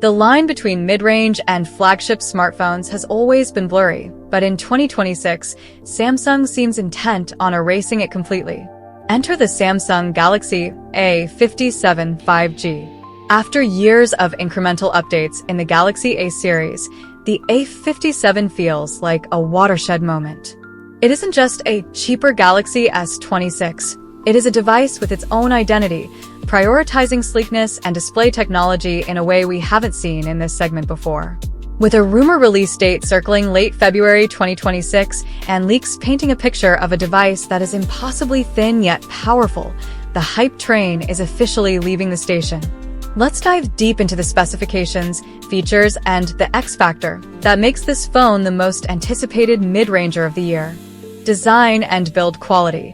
The line between mid-range and flagship smartphones has always been blurry, but in 2026, Samsung seems intent on erasing it completely. Enter the Samsung Galaxy A57 5G. After years of incremental updates in the Galaxy A series, the A57 feels like a watershed moment. It isn't just a cheaper Galaxy S26. It is a device with its own identity, prioritizing sleekness and display technology in a way we haven't seen in this segment before. With a rumor release date circling late February 2026 and leaks painting a picture of a device that is impossibly thin yet powerful, the hype train is officially leaving the station. Let's dive deep into the specifications, features, and the X factor that makes this phone the most anticipated mid-ranger of the year. Design and build quality.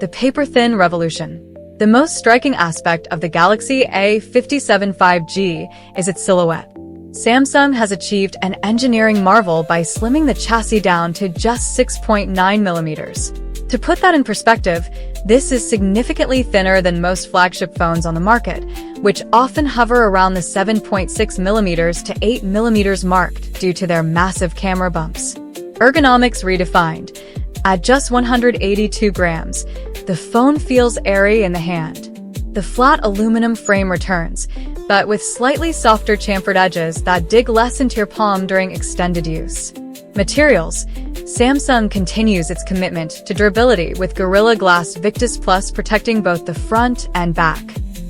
The paper-thin revolution. The most striking aspect of the Galaxy A57 5G is its silhouette. Samsung has achieved an engineering marvel by slimming the chassis down to just 6.9 millimeters. To put that in perspective, this is significantly thinner than most flagship phones on the market, which often hover around the 7.6 millimeters to 8 millimeters mark due to their massive camera bumps. Ergonomics redefined. At just 182 grams, the phone feels airy in the hand. The flat aluminum frame returns, but with slightly softer chamfered edges that dig less into your palm during extended use. Materials. Samsung continues its commitment to durability with Gorilla Glass Victus Plus protecting both the front and back.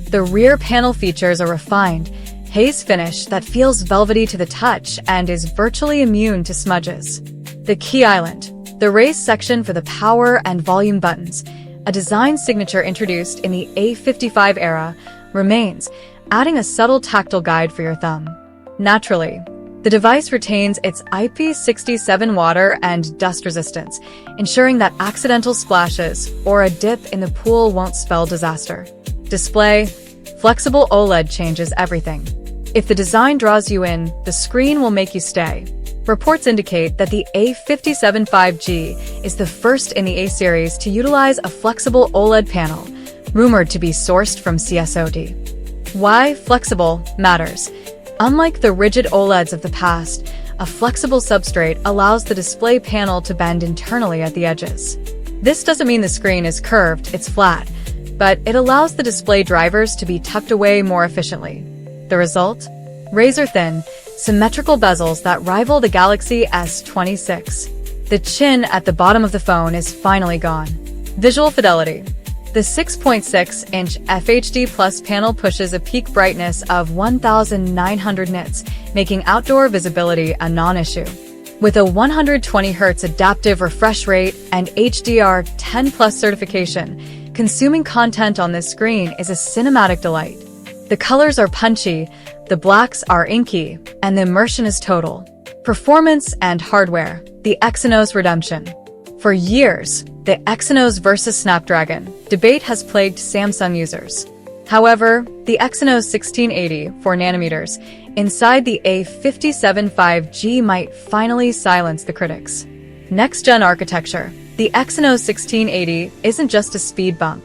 The rear panel features a refined, haze finish that feels velvety to the touch and is virtually immune to smudges. The key island. The raised section for the power and volume buttons, a design signature introduced in the A55 era, remains, adding a subtle tactile guide for your thumb. Naturally, the device retains its IP67 water and dust resistance, ensuring that accidental splashes or a dip in the pool won't spell disaster. Display. Flexible OLED changes everything. If the design draws you in, the screen will make you stay. Reports indicate that the A57 5G is the first in the A series to utilize a flexible OLED panel, rumored to be sourced from CSOD. Why flexible matters. Unlike the rigid OLEDs of the past, a flexible substrate allows the display panel to bend internally at the edges. This doesn't mean the screen is curved, it's flat, but it allows the display drivers to be tucked away more efficiently. The result? Razor-thin, symmetrical bezels that rival the Galaxy S26. The chin at the bottom of the phone is finally gone. Visual fidelity. The 6.6-inch FHD Plus panel pushes a peak brightness of 1900 nits, making outdoor visibility a non-issue. With a 120 Hz adaptive refresh rate and HDR10 Plus certification, consuming content on this screen is a cinematic delight. The colors are punchy, the blacks are inky, and the immersion is total. Performance and hardware. The Exynos redemption. For years, the Exynos versus Snapdragon debate has plagued Samsung users. However, the Exynos 1680 4nm inside the A57 5G might finally silence the critics. Next-gen architecture. The Exynos 1680 isn't just a speed bump,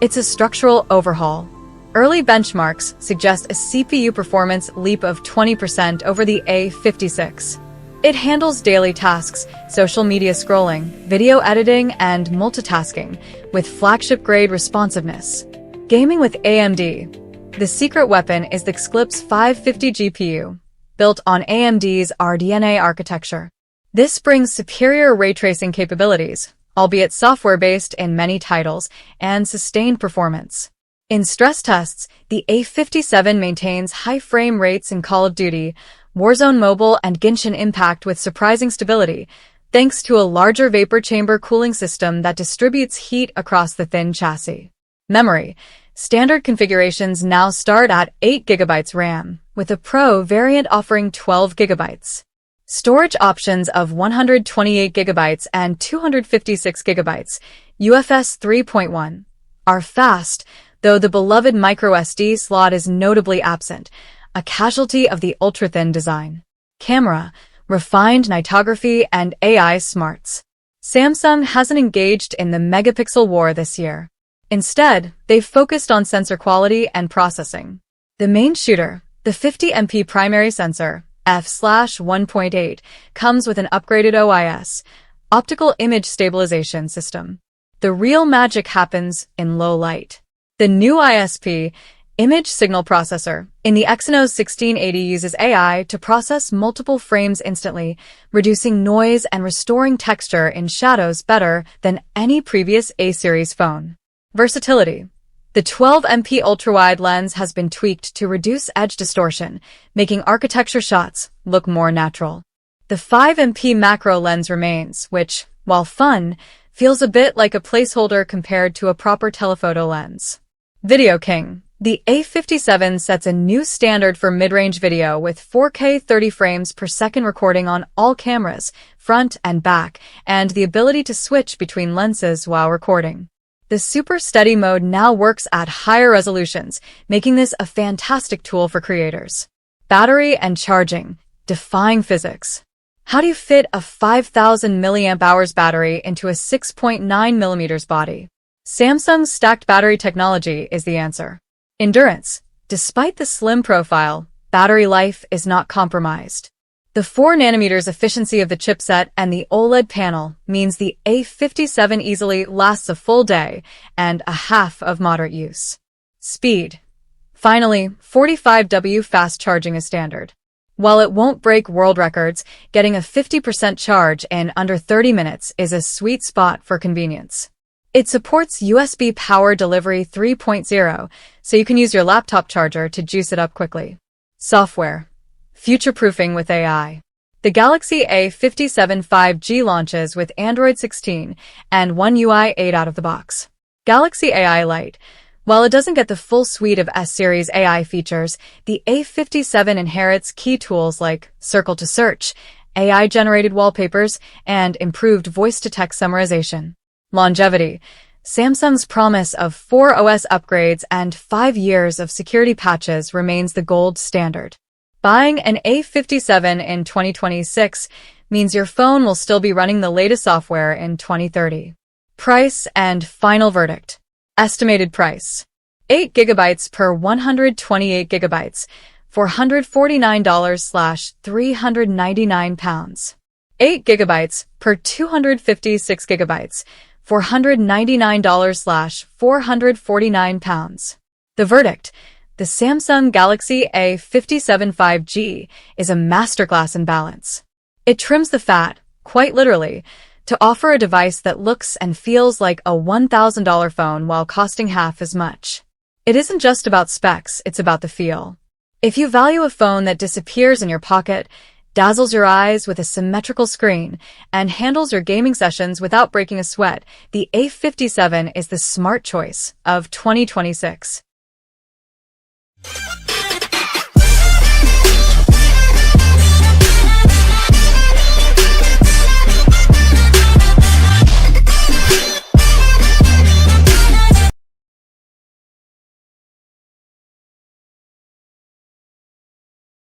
it's a structural overhaul. Early benchmarks suggest a CPU performance leap of 20% over the A56. It handles daily tasks, social media scrolling, video editing, and multitasking with flagship-grade responsiveness. Gaming with AMD. The secret weapon is the Xclipse 550 GPU, built on AMD's RDNA architecture. This brings superior ray tracing capabilities, albeit software-based in many titles, and sustained performance. In stress tests, the A57 maintains high frame rates in Call of Duty, Warzone Mobile, and Genshin Impact with surprising stability, thanks to a larger vapor chamber cooling system that distributes heat across the thin chassis. Memory. Standard configurations now start at 8 GB RAM, with a Pro variant offering 12 GB. Storage options of 128 GB and 256 GB, UFS 3.1, are fast, though the beloved microSD slot is notably absent, a casualty of the ultra-thin design. Camera, refined nightography, and AI smarts. Samsung hasn't engaged in the megapixel war this year. Instead, they've focused on sensor quality and processing. The main shooter, The 50MP primary sensor, f/1.8, comes with an upgraded OIS, optical image stabilization system. The real magic happens in low light. The new ISP, image signal processor, in the Exynos 1680 uses AI to process multiple frames instantly, reducing noise and restoring texture in shadows better than any previous A-series phone. Versatility. The 12MP ultra-wide lens has been tweaked to reduce edge distortion, making architecture shots look more natural. The 5MP macro lens remains, which, while fun, feels a bit like a placeholder compared to a proper telephoto lens. Video King. The A57 sets a new standard for mid-range video with 4K 30 frames per second recording on all cameras, front and back, and the ability to switch between lenses while recording. The Super Steady mode now works at higher resolutions, making this a fantastic tool for creators. Battery and charging, defying physics. How do you fit a 5,000 mAh battery into a 6.9mm body? Samsung's stacked battery technology is the answer. Endurance. Despite the slim profile, battery life is not compromised. The 4nm efficiency of the chipset and the OLED panel means the A57 easily lasts a full day and a half of moderate use. Speed. Finally, 45W fast charging is standard. While it won't break world records, getting a 50% charge in under 30 minutes is a sweet spot for convenience. It supports USB Power Delivery 3.0, so you can use your laptop charger to juice it up quickly. Software. Future-proofing with AI. The Galaxy A57 5G launches with Android 16 and One UI 8 out of the box. Galaxy AI Lite. While it doesn't get the full suite of S-series AI features, the A57 inherits key tools like Circle to Search, AI-generated wallpapers, and improved voice-to-text summarization. Longevity. Samsung's promise of 4 OS upgrades and 5 years of security patches remains the gold standard. Buying an A57 in 2026 means your phone will still be running the latest software in 2030. Price and final verdict. Estimated price. 8GB per 128GB, $449/399. 8GB per 256GB, $499/449. The verdict. The Samsung Galaxy A57 5G is a masterclass in balance. It trims the fat, quite literally, to offer a device that looks and feels like a $1,000 phone while costing half as much. It isn't just about specs, it's about the feel. If you value a phone that disappears in your pocket, dazzles your eyes with a symmetrical screen, and handles your gaming sessions without breaking a sweat, the A57 is the smart choice of 2026.